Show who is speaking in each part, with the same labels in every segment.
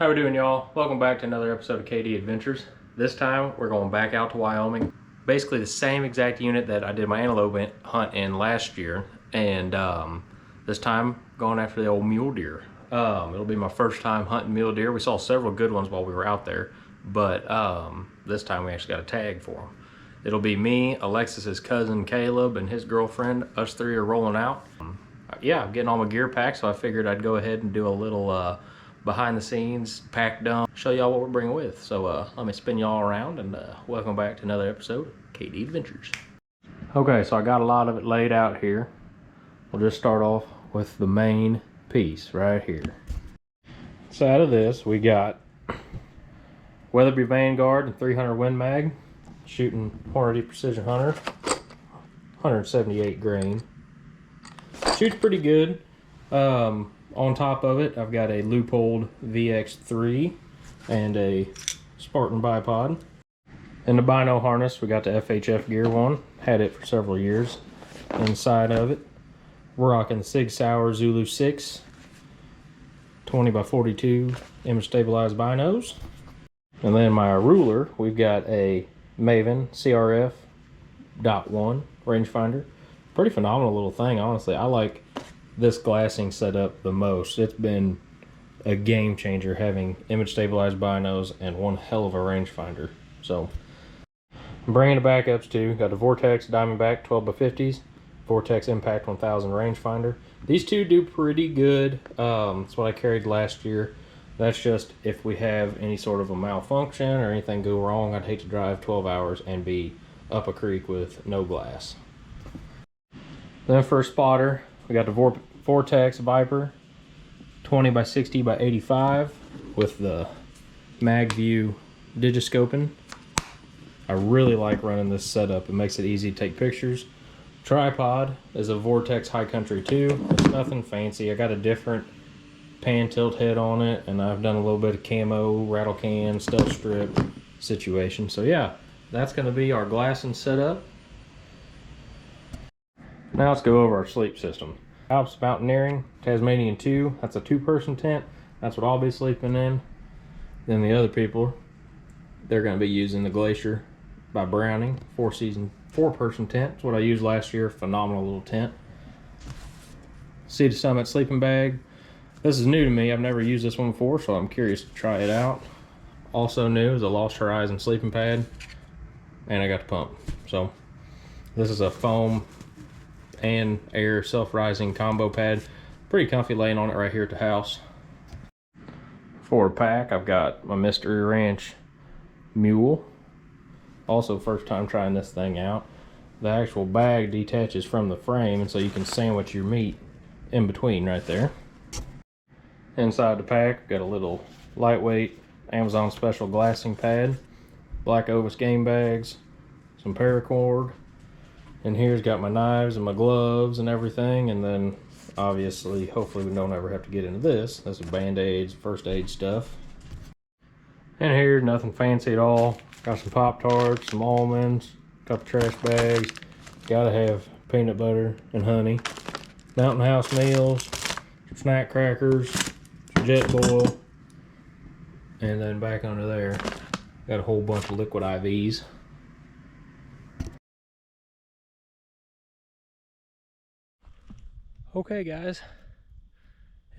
Speaker 1: How we doing, y'all? Welcome back to another episode of KD Adventures. This time we're going back out to Wyoming. Basically the same exact unit that I did my antelope hunt in last year, and this time going after the old mule deer. It'll be my first time hunting mule deer. We saw several good ones while we were out there, but this time we actually got a tag for them. It'll be me, Alexis's cousin Caleb, and his girlfriend. Us three are rolling out. Yeah, I'm getting all my gear packed, so I figured I'd go ahead and do a little behind the scenes, pack dump, show y'all what we're bringing with. So let me spin y'all around, and welcome back to another episode of KD Adventures. Okay, so I got a lot of it laid out here. We'll just start off with the main piece right here. Inside of this, we got Weatherby Vanguard and 300 Win Mag, shooting Hornady Precision Hunter, 178 grain. Shoots pretty good. On top of it, I've got a Leupold VX3 and a Spartan bipod. In the bino harness, we got the FHF Gear one. Had it for several years. Inside of it, we're rocking the Sig Sauer Zulu 6 20x42 image stabilized binos. And then my ruler, we've got a Maven CRF .1 rangefinder. Pretty phenomenal little thing, honestly. I like this glassing setup the most. It's been a game changer having image stabilized binos and one hell of a rangefinder. So I'm bringing the backups too. Got the Vortex Diamondback 12x50s, Vortex Impact 1000 rangefinder. These two do pretty good. That's what I carried last year. That's just if we have any sort of a malfunction or anything go wrong, I'd hate to drive 12 hours and be up a creek with no glass. Then for a spotter, we got the Vortex Viper 20x60x85 with the MagView digiscoping. I really like running this setup. It makes it easy to take pictures. Tripod is a Vortex High Country 2. It's nothing fancy. I got a different pan tilt head on it, and I've done a little bit of camo, rattle can, stealth strip situation. So yeah, that's going to be our glassing setup. Now let's go over our sleep system. Alps Mountaineering Tasmanian 2. That's a 2-person tent. That's what I'll be sleeping in. Then the other people, they're going to be using the Glacier by Browning 4-person tent. That's what I used last year. Phenomenal little tent. Sea to Summit sleeping bag. This is new to me. I've never used this one before, so I'm curious to try it out. Also new is a Lost Horizon sleeping pad, and I got the pump. So this is a foam and air self-rising combo pad. Pretty comfy laying on it right here at the house. For a pack, I've got my Mystery Ranch Mule. Also first time trying this thing out. The actual bag detaches from the frame, and so you can sandwich your meat in between right there. Inside the pack, got a little lightweight Amazon special glassing pad, black Ovis game bags, some paracord. And here's got my knives and my gloves and everything, and then obviously, hopefully we don't ever have to get into this. That's some band-aids, first aid stuff. And here, nothing fancy at all. Got some Pop-Tarts, some almonds, a couple trash bags. Gotta have peanut butter and honey. Mountain House meals, some snack crackers, some Jetboil, and then back under there, got a whole bunch of liquid IVs. Okay guys,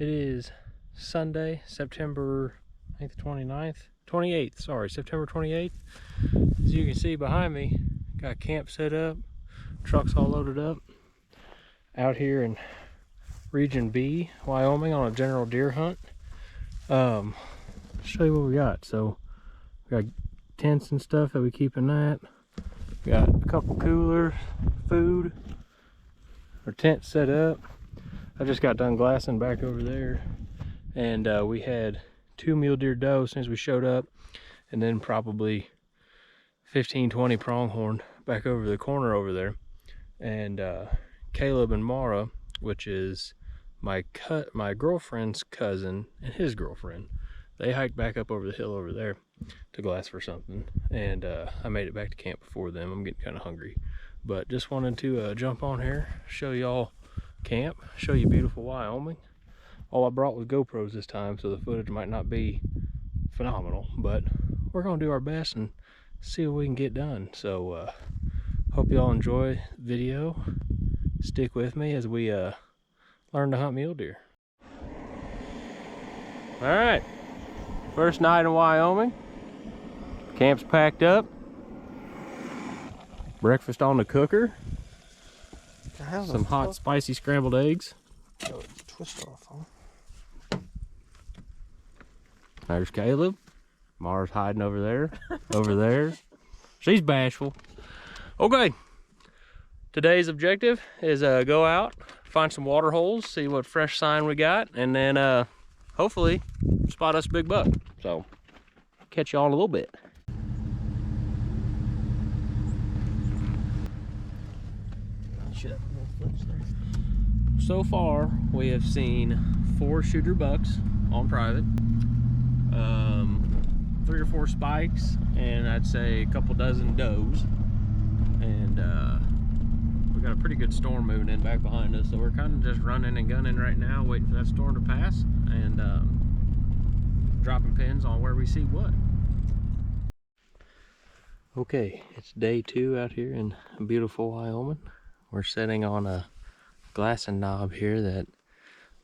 Speaker 1: it is Sunday, September, I think the 28th, sorry, September 28th. As you can see behind me, got camp set up, trucks all loaded up. Out here in Region B, Wyoming on a general deer hunt. Show you what we got. So, we got tents and stuff that we keep in that. We got a couple coolers, food, our tent set up. I just got done glassing back over there, and we had 2 mule deer doe as soon as we showed up, and then probably 15-20 pronghorn back over the corner over there. And Caleb and Maura, which is my girlfriend's cousin and his girlfriend, they hiked back up over the hill over there to glass for something, and I made it back to camp before them. I'm getting kind of hungry, but just wanted to jump on here, show y'all camp, show you beautiful Wyoming. All I brought was GoPros this time, so the footage might not be phenomenal, but we're gonna do our best and see what we can get done. So hope y'all enjoy the video. Stick with me as we learn to hunt mule deer. All right, first night in Wyoming. Camp's packed up. Breakfast on the cooker. Some hot, spicy scrambled eggs.
Speaker 2: Oh, twist off, huh?
Speaker 1: There's Caleb. Maura's hiding over there. Over there. She's bashful. Okay. Today's objective is go out, find some water holes, see what fresh sign we got, and then hopefully spot us a big buck. So, catch y'all in a little bit. So far, we have seen 4 shooter bucks on private, 3 or 4 spikes, and I'd say a couple dozen does. And we got a pretty good storm moving in back behind us, so we're kind of just running and gunning right now, waiting for that storm to pass, and dropping pins on where we see what. Okay, it's day 2 out here in beautiful Wyoming. We're sitting on a glassing knob here that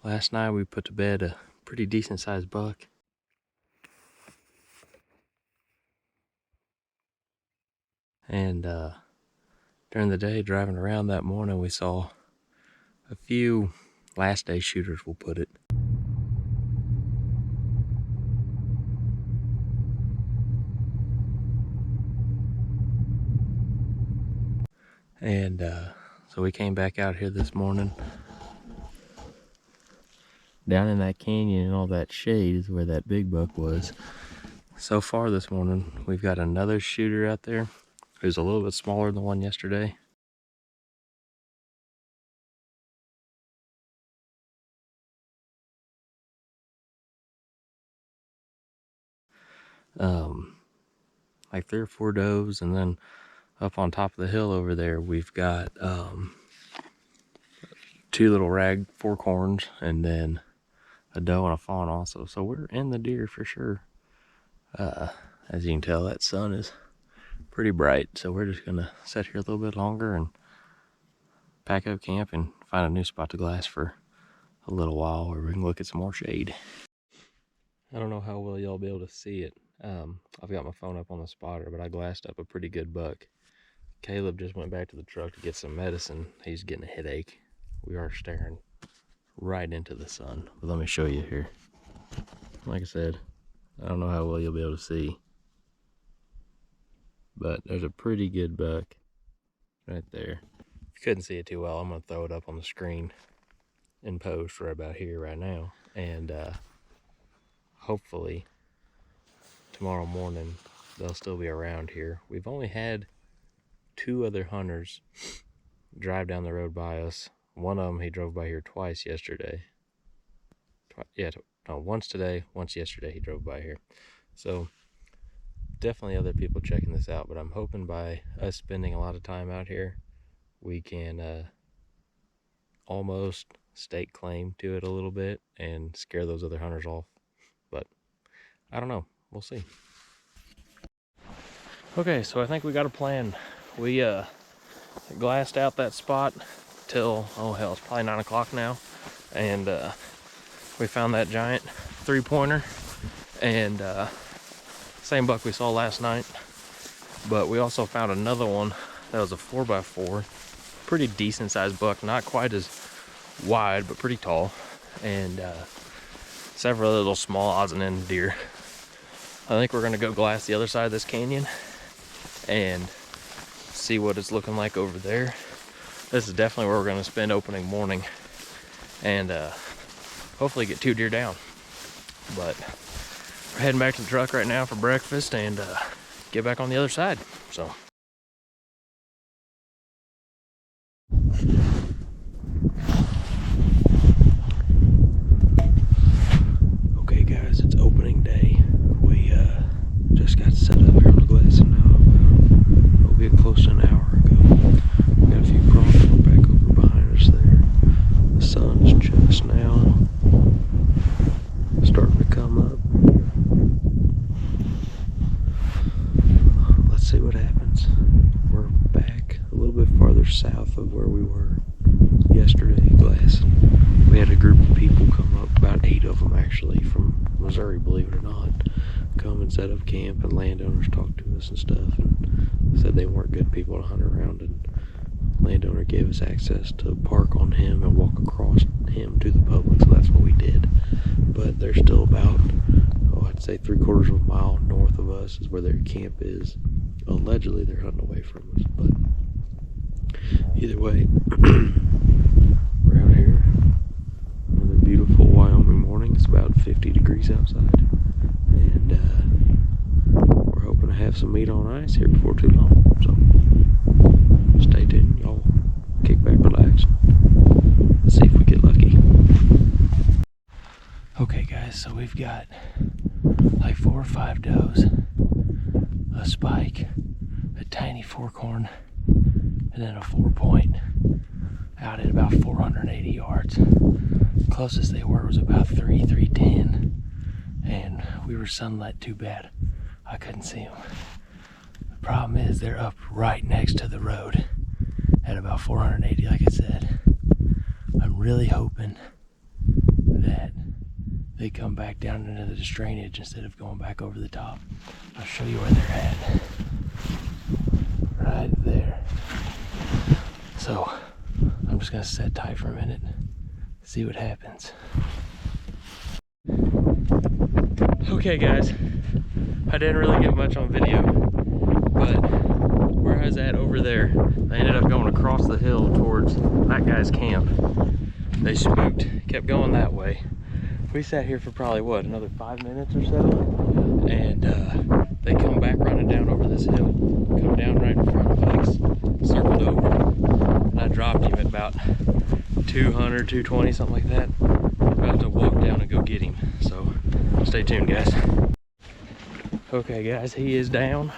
Speaker 1: last night we put to bed a pretty decent sized buck. And during the day driving around that morning, we saw a few last day shooters, we'll put it. And so we came back out here this morning. Down in that canyon and all that shade is where that big buck was. So far this morning, we've got another shooter out there who's a little bit smaller than the one yesterday. Like 3 or 4 does, and then up on top of the hill over there, we've got 2 little rag forkhorns, and then a doe and a fawn also. So we're in the deer for sure. As you can tell, that sun is pretty bright, so we're just gonna sit here a little bit longer and pack up camp and find a new spot to glass for a little while where we can look at some more shade. I don't know how well y'all be able to see it. I've got my phone up on the spotter, but I glassed up a pretty good buck. Caleb just went back to the truck to get some medicine. He's getting a headache. We are staring right into the sun. But let me show you here. Like I said, I don't know how well you'll be able to see, but there's a pretty good buck right there. If you couldn't see it too well, I'm gonna throw it up on the screen in post right about here right now, and hopefully tomorrow morning they'll still be around here. We've only had 2 other hunters drive down the road by us. One of them, he drove by here twice yesterday. Once today, once yesterday he drove by here. So definitely other people checking this out, but I'm hoping by us spending a lot of time out here, we can almost stake claim to it a little bit and scare those other hunters off. But I don't know, we'll see. Okay, so I think we got a plan. We glassed out that spot till, oh hell, it's probably 9 o'clock now, and we found that giant 3-pointer, and same buck we saw last night, but we also found another one that was a 4x4, pretty decent sized buck, not quite as wide but pretty tall, and several little small odds and ends deer. I think we're gonna go glass the other side of this canyon and see what it's looking like over there. This is definitely where we're gonna spend opening morning, and hopefully get 2 deer down. But we're heading back to the truck right now for breakfast and get back on the other side. So okay guys, it's opening day. We just got set up here on the glassing now. We'll get close to an hour ago. We got a few pronghorn back over behind us there. The sun's just now starting to come up.
Speaker 2: of where we were yesterday, glassing. We had a group of people come up, about 8 of them actually, from Missouri, believe it or not, come and set up camp, and landowners talked to us and stuff, and said they weren't good people to hunt around, and landowner gave us access to park on him and walk across him to the public, so that's what we did. But they're still about, I'd say 3/4 of a mile north of us is where their camp is. Allegedly they're hunting away from us, but either way, we're out here. Another beautiful Wyoming morning. It's about 50 degrees outside, and we're hoping to have some meat on ice here before too long. So stay tuned, y'all. Kick back, relax. Let's see if we get lucky. Okay, guys, so we've got like 4 or 5 does, a spike, a tiny forkhorn, and then a 4-point out at about 480 yards. Closest they were was about 310, and we were sunlit too bad. I couldn't see them. The problem is they're up right next to the road at about 480, like I said. I'm really hoping that they come back down into the drainage instead of going back over the top. I'll show you where they're at. Right there. So I'm just gonna sit tight for a minute, see what happens. Okay guys, I didn't really get much on video, but where I was at over there, I ended up going across the hill towards that guy's camp. They spooked, kept going that way. We sat here for probably, what, another 5 minutes or so? And they come back running down over this hill, come down right in front of us, circled over. And I dropped him at about 200, 220, something like that. About to walk down and go get him. So stay tuned, guys. Okay, guys, he is down.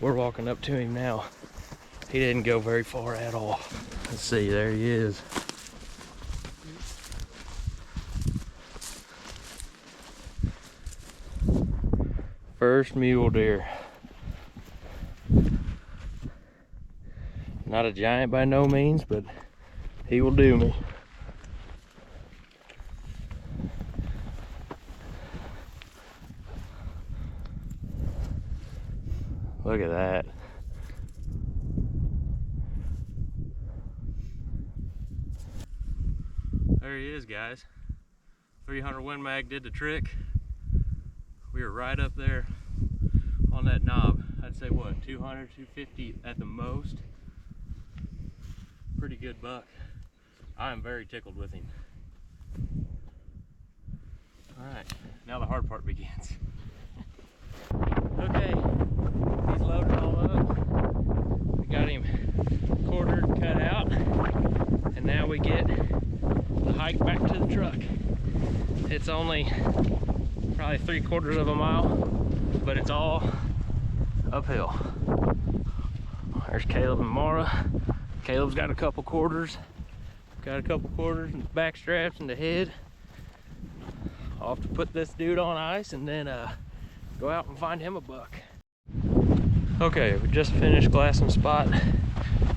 Speaker 2: We're walking up to him now. He didn't go very far at all. Let's see, there he is. First mule deer. Not a giant by no means, but he will do me. Look at that. There he is, guys. 300 Win Mag did the trick. We were right up there on that knob. I'd say what, 200, 250 at the most. Pretty good buck. I am very tickled with him. Alright, now the hard part begins. Okay, he's loaded all up. We got him quartered, cut out, and now we get the hike back to the truck. It's only probably 3/4 of a mile, but it's all uphill. There's Caleb and Maura. Caleb's got a couple quarters. Got a couple quarters in the back straps and the head. I'll have to put this dude on ice and then go out and find him a buck. Okay, we just finished glassing spot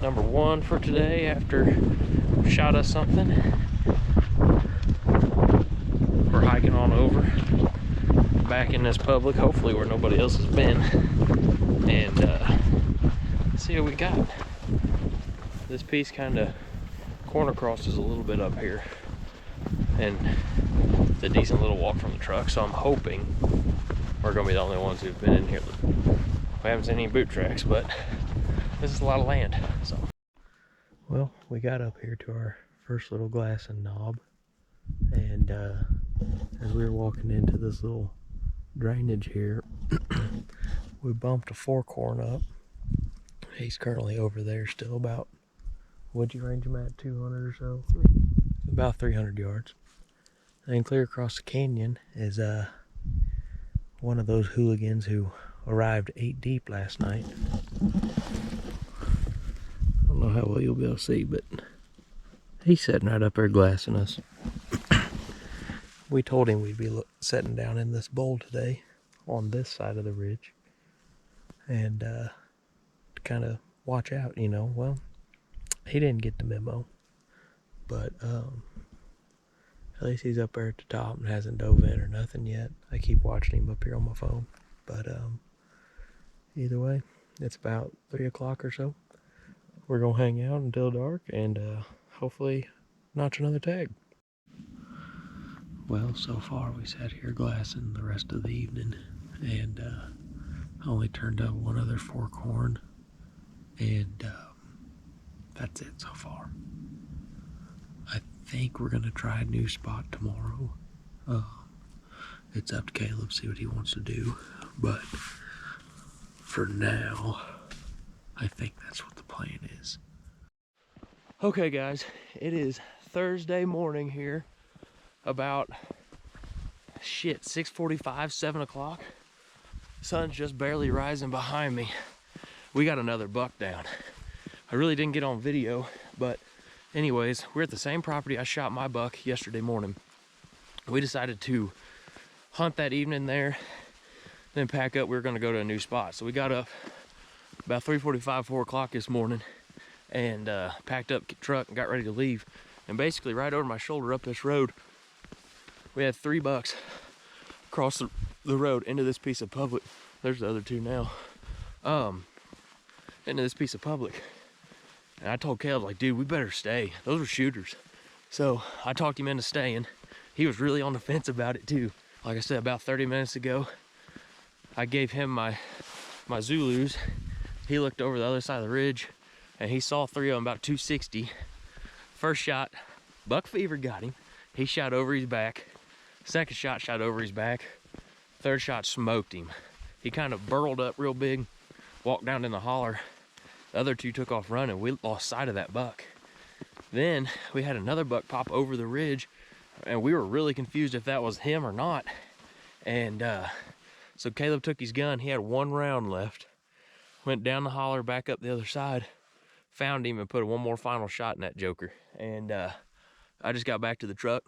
Speaker 2: number 1 for today after we shot us something. We're hiking on over back in this public, hopefully where nobody else has been, and see what we got. This piece kind of corner crosses a little bit up here, and it's a decent little walk from the truck, so I'm hoping we're gonna be the only ones who've been in here. We haven't seen any boot tracks, but this is a lot of land. So, well, we got up here to our first little glassing knob, and as we were walking into this little drainage here, we bumped a forkhorn up. He's currently over there, still about, what'd you range him at, 200 or so? About 300 yards. And clear across the canyon is one of those hooligans who arrived 8 deep last night. I don't know how well you'll be able to see, but he's sitting right up there glassing us. We told him we'd be sitting down in this bowl today on this side of the ridge, and to kind of watch out, you know. Well, he didn't get the memo, but at least he's up there at the top and hasn't dove in or nothing yet. I keep watching him up here on my phone, but either way, it's about 3 o'clock or so. We're gonna hang out until dark and hopefully notch another tag. Well, so far we sat here glassing the rest of the evening, and only turned up one other fork horn, and that's it so far. I think we're gonna try a new spot tomorrow. It's up to Caleb, see what he wants to do, but for now, I think that's what the plan is. Okay guys, it is Thursday morning here, about 6:45, 7 o'clock. Sun's just barely rising behind me. We got another buck down. I really didn't get on video, but anyways, we're at the same property I shot my buck yesterday morning. We decided to hunt that evening there, then pack up. We were gonna go to a new spot. So we got up about 3:45, 4 o'clock this morning, and packed up the truck and got ready to leave. And basically right over my shoulder up this road, we had 3 bucks cross the road into this piece of public. There's the other 2 now. Into this piece of public. And I told Caleb, like, dude, we better stay. Those were shooters. So I talked him into staying. He was really on the fence about it too. Like I said, about 30 minutes ago, I gave him my Zulus. He looked over the other side of the ridge and he saw 3 of them about 260. First shot, buck fever got him. He shot over his back. Second shot over his back. Third shot smoked him. He kind of burrowed up real big, walked down in the holler. The other 2 took off running. We lost sight of that buck. Then we had another buck pop over the ridge, and we were really confused if that was him or not. And so Caleb took his gun. He had 1 round left. Went down the holler, back up the other side, found him and put 1 more final shot in that joker. And I just got back to the truck.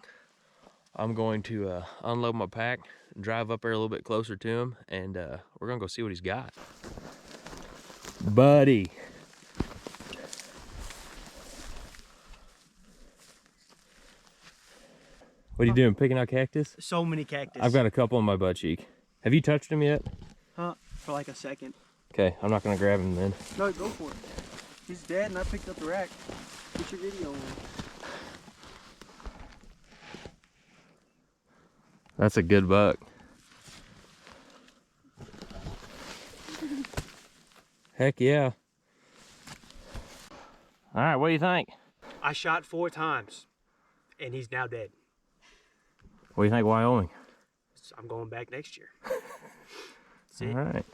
Speaker 2: I'm going to unload my pack, drive up there a little bit closer to him, and we're gonna go see what he's got. Buddy. What are you doing, picking out cactus?
Speaker 3: So many cactus.
Speaker 2: I've got a couple on my butt cheek. Have you touched him yet?
Speaker 3: For like a second.
Speaker 2: Okay, I'm not gonna grab him then.
Speaker 3: No, go for it. He's dead and I picked up the rack. Get your video on.
Speaker 2: That's a good buck. Heck yeah. All right, what do you think?
Speaker 3: I shot 4 times and he's now dead.
Speaker 2: What do you think, Wyoming?
Speaker 3: I'm going back next year.
Speaker 2: All right.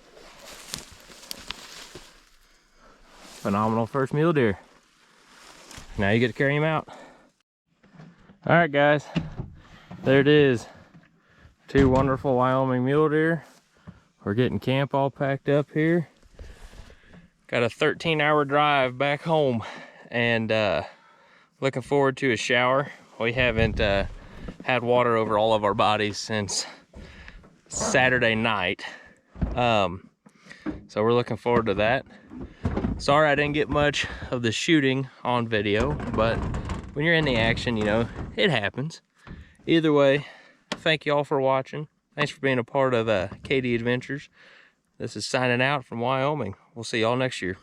Speaker 2: Phenomenal first mule deer. Now you get to carry him out. All right, guys. There it is. 2 wonderful Wyoming mule deer. We're getting camp all packed up here. Got a 13-hour drive back home, and looking forward to a shower. We haven't had water over all of our bodies since Saturday night. So we're looking forward to that. Sorry I didn't get much of the shooting on video, but when you're in the action, you know, it happens. Either way, thank you all for watching. Thanks for being a part of KD Adventures. This is signing out from Wyoming. We'll see y'all next year.